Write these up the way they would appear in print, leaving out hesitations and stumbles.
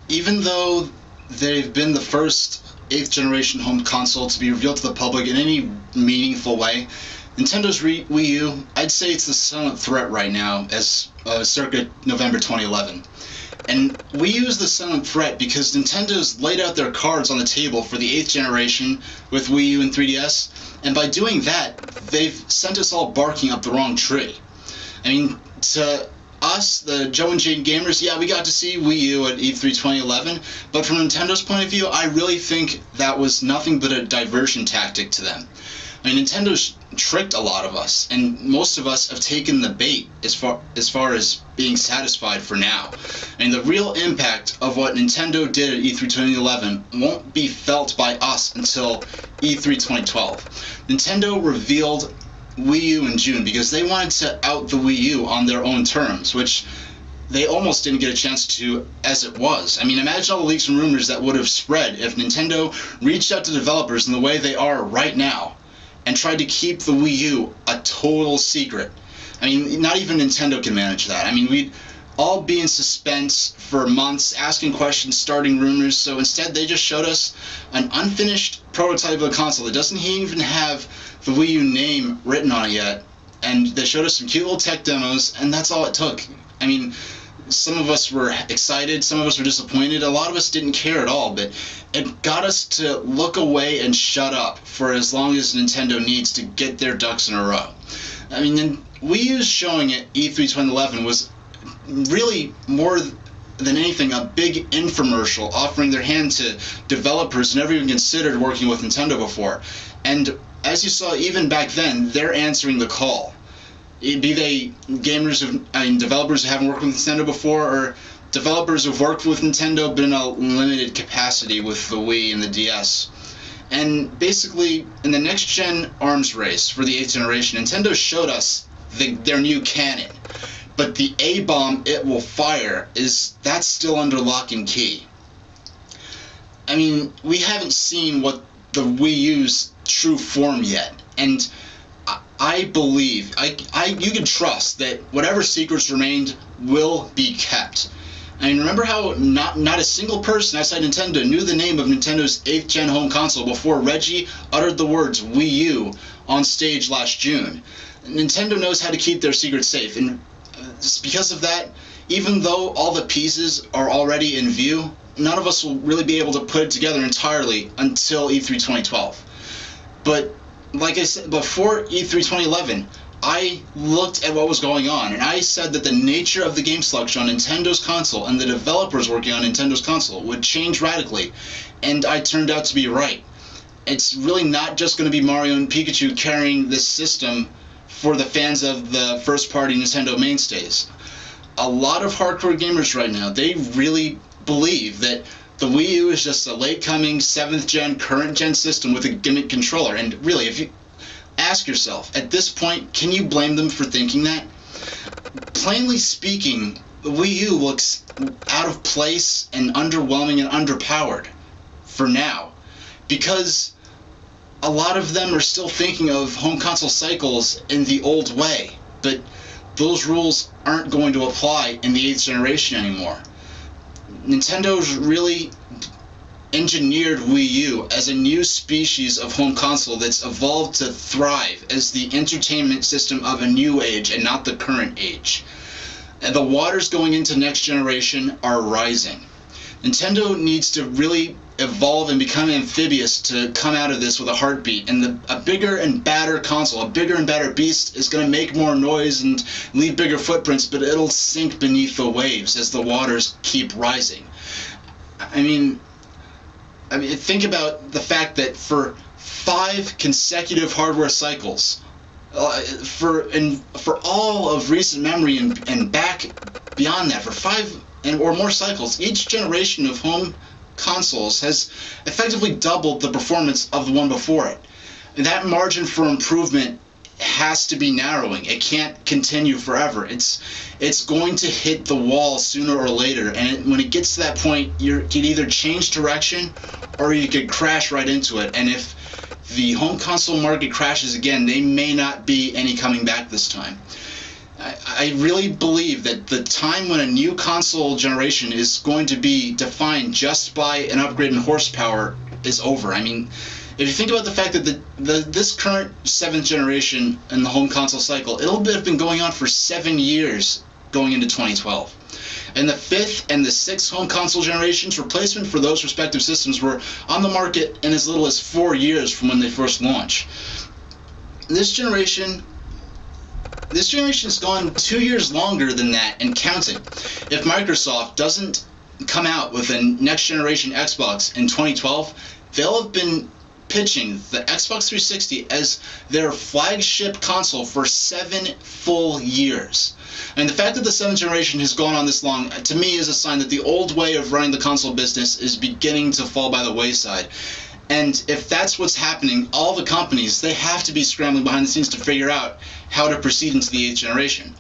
even though they've been the first 8th generation home console to be revealed to the public in any meaningful way, Nintendo's Wii U, I'd say it's the silent threat right now as circa November 2011. And Wii U is the silent threat because Nintendo's laid out their cards on the table for the 8th generation with Wii U and 3DS, and by doing that, they've sent us all barking up the wrong tree. I mean, to us, the Joe and Jane gamers, yeah, we got to see Wii U at E3 2011, but from Nintendo's point of view, I really think that was nothing but a diversion tactic to them. I mean, Nintendo's tricked a lot of us, and most of us have taken the bait as far as being satisfied for now. I mean, the real impact of what Nintendo did at E3 2011 won't be felt by us until E3 2012. Nintendo revealed Wii U in June because they wanted to out the Wii U on their own terms, which they almost didn't get a chance to as it was. I mean, imagine all the leaks and rumors that would have spread if Nintendo reached out to developers in the way they are right now and tried to keep the Wii U a total secret. I mean, not even Nintendo can manage that. I mean, we'd all be in suspense for months, asking questions, starting rumors, so instead they just showed us an unfinished prototype of the console that doesn't even have the Wii U name written on it yet, and they showed us some cute little tech demos, and that's all it took. I mean, some of us were excited, some of us were disappointed, a lot of us didn't care at all, but it got us to look away and shut up for as long as Nintendo needs to get their ducks in a row. I mean, Wii U's showing at E3 2011 was really more than anything a big infomercial offering their hand to developers who never even considered working with Nintendo before. And as you saw, even back then, they're answering the call. Be they gamers, developers who haven't worked with Nintendo before, or developers who've worked with Nintendo but in a limited capacity with the Wii and the DS. And basically, in the next-gen arms race for the 8th generation, Nintendo showed us their new cannon. But the A-bomb it will fire, that's still under lock and key. I mean, we haven't seen what the Wii U's true form yet, and I believe, you can trust that whatever secrets remained will be kept. I mean, remember how not a single person outside Nintendo knew the name of Nintendo's 8th gen home console before Reggie uttered the words Wii U on stage last June. Nintendo knows how to keep their secrets safe, and because of that, even though all the pieces are already in view, none of us will really be able to put it together entirely until E3 2012. But like I said, before E3 2011, I looked at what was going on, and I said that the nature of the game selection on Nintendo's console and the developers working on Nintendo's console would change radically, and I turned out to be right. It's really not just going to be Mario and Pikachu carrying this system for the fans of the first-party Nintendo mainstays. A lot of hardcore gamers right now, they really believe that the Wii U is just a late-coming 7th gen, current-gen system with a gimmick controller, and really, if you ask yourself, at this point, can you blame them for thinking that? Plainly speaking, the Wii U looks out of place and underwhelming and underpowered for now, because a lot of them are still thinking of home console cycles in the old way, but those rules aren't going to apply in the 8th generation anymore. Nintendo's really engineered Wii U as a new species of home console that's evolved to thrive as the entertainment system of a new age and not the current age. And the waters going into next generation are rising. Nintendo needs to really evolve and become amphibious to come out of this with a heartbeat, and a bigger and badder console, a bigger and badder beast, is going to make more noise and leave bigger footprints, but it'll sink beneath the waves as the waters keep rising. I mean, think about the fact that for 5 consecutive hardware cycles, for all of recent memory and back beyond that, for 5 or more cycles, each generation of home consoles has effectively doubled the performance of the one before it. And that margin for improvement has to be narrowing. It can't continue forever. It's going to hit the wall sooner or later, and when it gets to that point, you can either change direction or you could crash right into it. And if the home console market crashes again, there may not be any coming back this time. I really believe that the time when a new console generation is going to be defined just by an upgrade in horsepower is over. I mean, if you think about the fact that this current 7th generation in the home console cycle, it'll have been going on for 7 years going into 2012. And the 5th and the 6th home console generations, replacement for those respective systems were on the market in as little as 4 years from when they first launched. This generation has gone 2 years longer than that and counting. If Microsoft doesn't come out with a next generation Xbox in 2012, they'll have been pitching the Xbox 360 as their flagship console for 7 full years. And the fact that the 7th generation has gone on this long, to me, is a sign that the old way of running the console business is beginning to fall by the wayside. And if that's what's happening, all the companies, they have to be scrambling behind the scenes to figure out how to proceed into the 8th generation.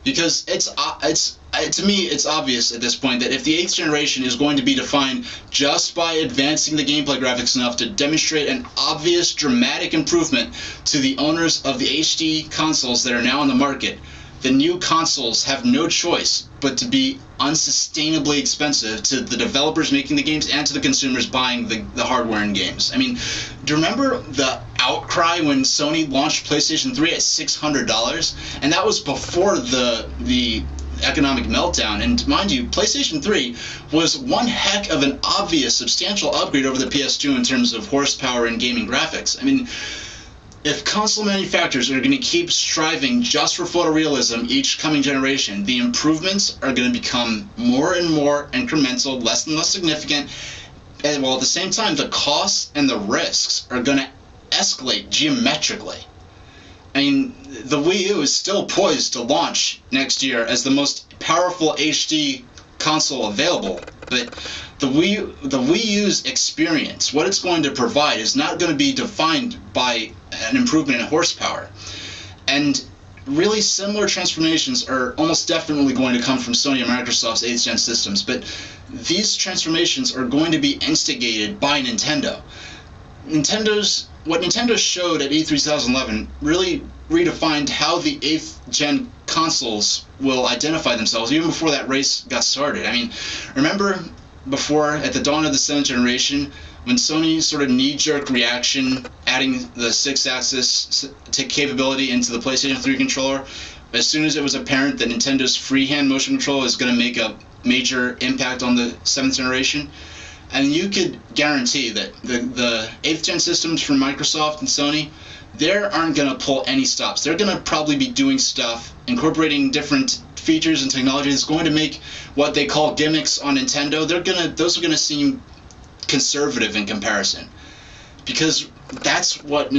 Because to me, it's obvious at this point that if the 8th generation is going to be defined just by advancing the gameplay graphics enough to demonstrate an obvious dramatic improvement to the owners of the HD consoles that are now on the market, the new consoles have no choice but to be unsustainably expensive to the developers making the games and to the consumers buying the hardware and games. I mean, do you remember the outcry when Sony launched PlayStation 3 at $600? And that was before the economic meltdown. And mind you, PlayStation 3 was one heck of an obvious substantial upgrade over the PS2 in terms of horsepower and gaming graphics. I mean, if console manufacturers are going to keep striving just for photorealism each coming generation, the improvements are going to become more and more incremental, less and less significant, and while at the same time the costs and the risks are going to escalate geometrically. I mean, the Wii U is still poised to launch next year as the most powerful HD console available, but the Wii U's experience, what it's going to provide, is not going to be defined by an improvement in horsepower. And really similar transformations are almost definitely going to come from Sony and Microsoft's 8th gen systems, but these transformations are going to be instigated by Nintendo. What Nintendo showed at E3 2011 really redefined how the 8th gen consoles will identify themselves even before that race got started. I mean, remember before, at the dawn of the 7th generation, when Sony's sort of knee-jerk reaction, adding the 6-axis capability into the PlayStation 3 controller, as soon as it was apparent that Nintendo's freehand motion control is going to make a major impact on the 7th generation, and you could guarantee that the 8th gen systems from Microsoft and Sony, they aren't going to pull any stops. They're going to probably be doing stuff, incorporating different features and technology that's going to make what they call gimmicks on Nintendo, those are going to seem conservative in comparison. Because that's what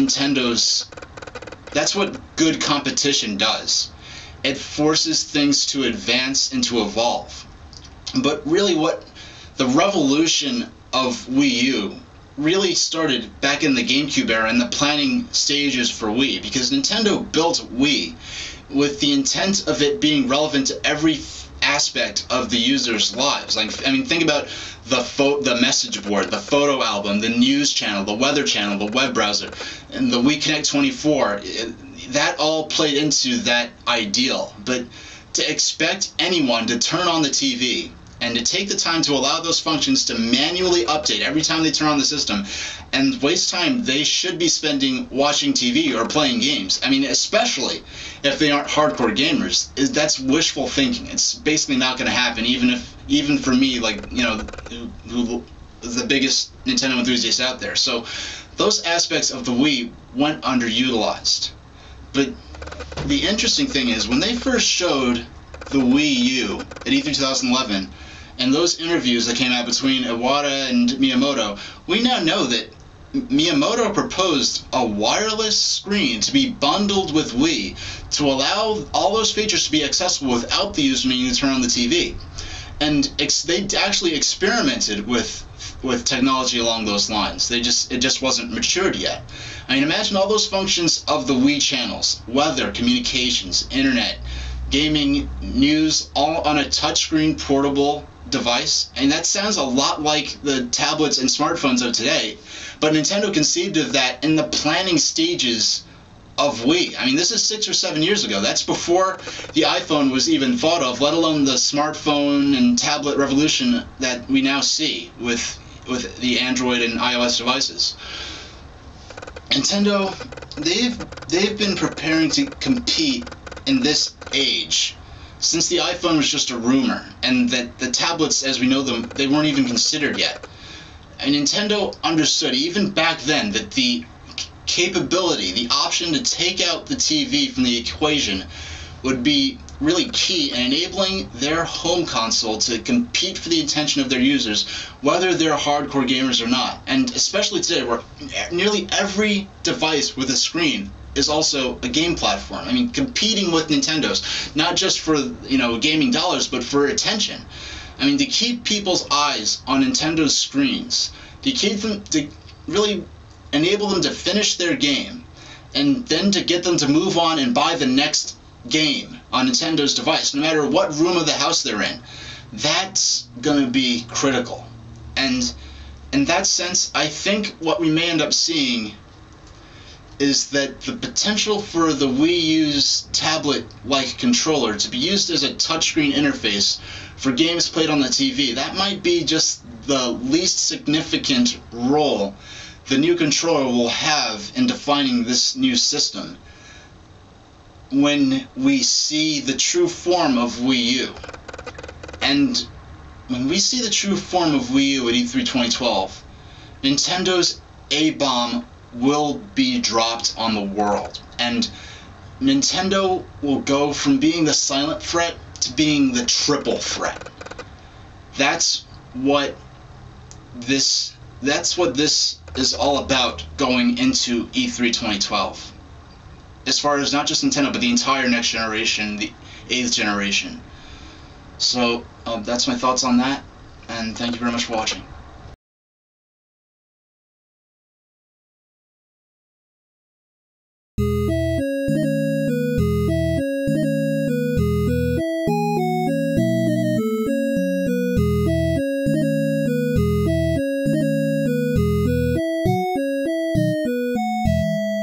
good competition does. It forces things to advance and to evolve. But really what the revolution of Wii U really started back in the GameCube era and the planning stages for Wii, because Nintendo built Wii with the intent of it being relevant to every aspect of the user's lives. Like, I mean, think about the message board, the photo album, the news channel, the weather channel, the web browser, and the Wii Connect 24. That all played into that ideal. But to expect anyone to turn on the TV and to take the time to allow those functions to manually update every time they turn on the system and waste time they should be spending watching TV or playing games, I mean, especially if they aren't hardcore gamers, that's wishful thinking. It's basically not going to happen, even for me, like, you know, who the biggest Nintendo enthusiast out there. So those aspects of the Wii went underutilized. But the interesting thing is, when they first showed the Wii U at E3 2011, and those interviews that came out between Iwata and Miyamoto, we now know that Miyamoto proposed a wireless screen to be bundled with Wii to allow all those features to be accessible without the user needing to turn on the TV. And they actually experimented with technology along those lines. It just wasn't matured yet. I mean, imagine all those functions of the Wii channels: weather, communications, internet, gaming, news, all on a touchscreen portable device. And that sounds a lot like the tablets and smartphones of today, but Nintendo conceived of that in the planning stages of Wii. I mean, this is 6 or 7 years ago. That's before the iPhone was even thought of, let alone the smartphone and tablet revolution that we now see with the Android and iOS devices. Nintendo, they've been preparing to compete in this age since the iPhone was just a rumor, and that the tablets as we know them, they weren't even considered yet. And Nintendo understood even back then that the capability, the option to take out the TV from the equation would be really key in enabling their home console to compete for the attention of their users, whether they're hardcore gamers or not. And especially today, where nearly every device with a screen is also a game platform. I mean, competing with Nintendo's, not just for, gaming dollars, but for attention. I mean, to keep people's eyes on Nintendo's screens, to keep them, to really enable them to finish their game, and then to get them to move on and buy the next game on Nintendo's device, no matter what room of the house they're in. That's going to be critical. And in that sense, I think what we may end up seeing is that the potential for the Wii U's tablet-like controller to be used as a touchscreen interface for games played on the TV, that might be just the least significant role the new controller will have in defining this new system when we see the true form of Wii U. And when we see the true form of Wii U at E3 2012, Nintendo's A-bomb will be dropped on the world. And Nintendo will go from being the silent threat to being the triple threat. That's what this is all about going into E3 2012. As far as not just Nintendo, but the entire next generation, the 8th generation. So that's my thoughts on that, and thank you very much for watching.